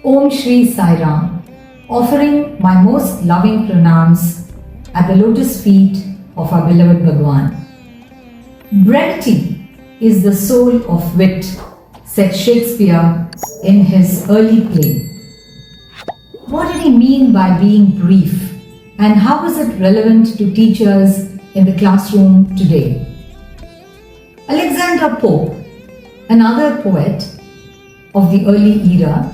Om Sri Sai Ram, offering my most loving pranams at the lotus feet of our beloved Bhagwan. Brevity is the soul of wit, said Shakespeare in his early play. What did he mean by being brief, and how is it relevant to teachers in the classroom today? Alexander Pope, another poet of the early era,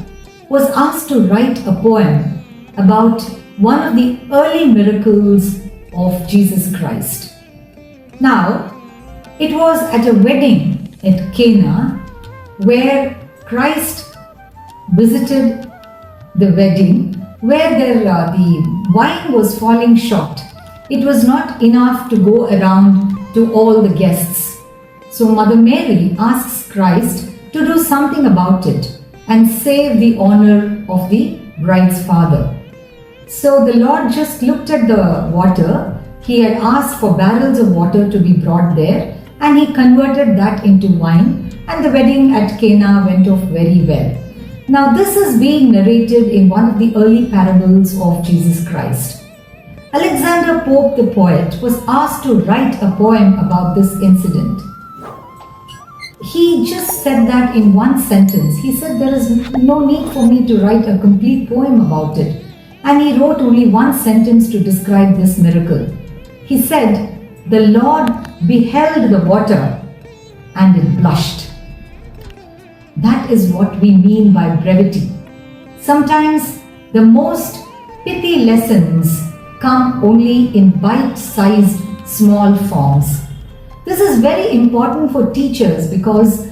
was asked to write a poem about one of the early miracles of Jesus Christ. Now, it was at a wedding at Cana where Christ visited the wedding, where the wine was falling short. It was not enough to go around to all the guests. So Mother Mary asks Christ to do something about it and save the honor of the bride's father. So the Lord just looked at the water. He had asked for barrels of water to be brought there, and he converted that into wine, and the wedding at Cana went off very well. Now this is being narrated in one of the early parables of Jesus Christ. Alexander Pope the poet was asked to write a poem about this incident. He just said that in one sentence. He said there is no need for me to write a complete poem about it. And he wrote only one sentence to describe this miracle. He said, "The Lord beheld the water and it blushed." That is what we mean by brevity. Sometimes the most pithy lessons come only in bite-sized small forms. This is very important for teachers because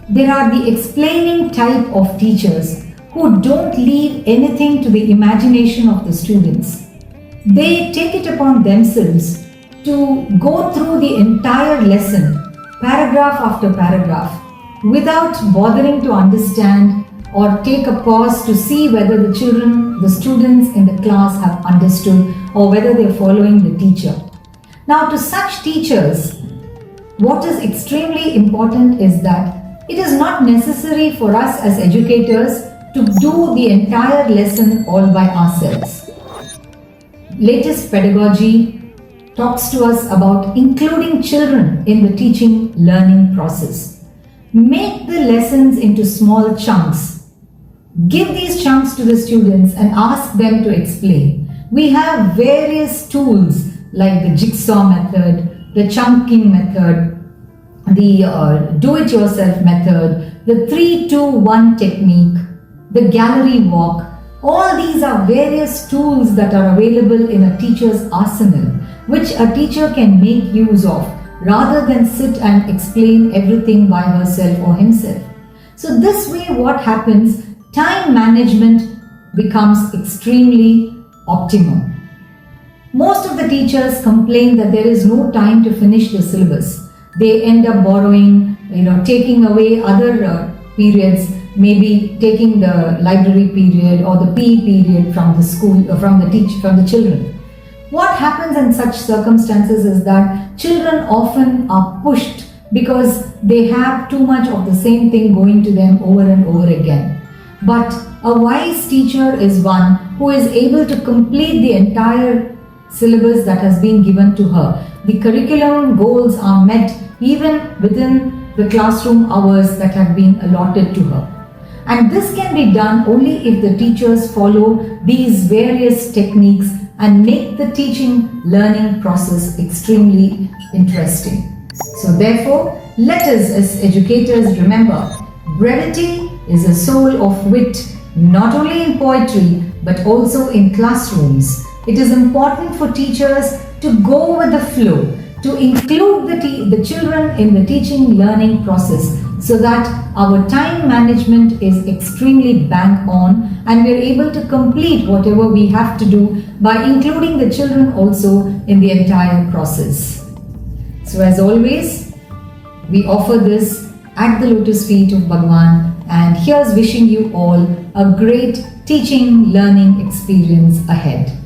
there are the explaining type of teachers who don't leave anything to the imagination of the students. They take it upon themselves to go through the entire lesson, paragraph after paragraph, without bothering to understand or take a pause to see whether the students in the class have understood or whether they are following the teacher. Now, to such teachers, what is extremely important is that it is not necessary for us as educators to do the entire lesson all by ourselves. Latest pedagogy talks to us about including children in the teaching learning process. Make the lessons into small chunks. Give these chunks to the students and ask them to explain. We have various tools like the jigsaw method, the chunking method, the do-it-yourself method, the 3-2-1 technique, the gallery walk. All these are various tools that are available in a teacher's arsenal, which a teacher can make use of rather than sit and explain everything by herself or himself. So this way what happens, time management becomes extremely optimum. Most of the teachers complain that there is no time to finish the syllabus. They end up borrowing, taking away other periods, maybe taking the library period or the PE period from the school, from the children. What happens in such circumstances is that children often are pushed because they have too much of the same thing going to them over and over again. But a wise teacher is one who is able to complete the entire syllabus that has been given to her. The curriculum goals are met even within the classroom hours that have been allotted to her. And this can be done only if the teachers follow these various techniques and make the teaching learning process extremely interesting. So therefore, let us as educators remember, brevity is a soul of wit, not only in poetry but also in classrooms. It is important for teachers to go with the flow, to include the children in the teaching learning process so that our time management is extremely bang on and we are able to complete whatever we have to do by including the children also in the entire process. So as always, we offer this at the lotus feet of Bhagwan, and here's wishing you all a great teaching learning experience ahead.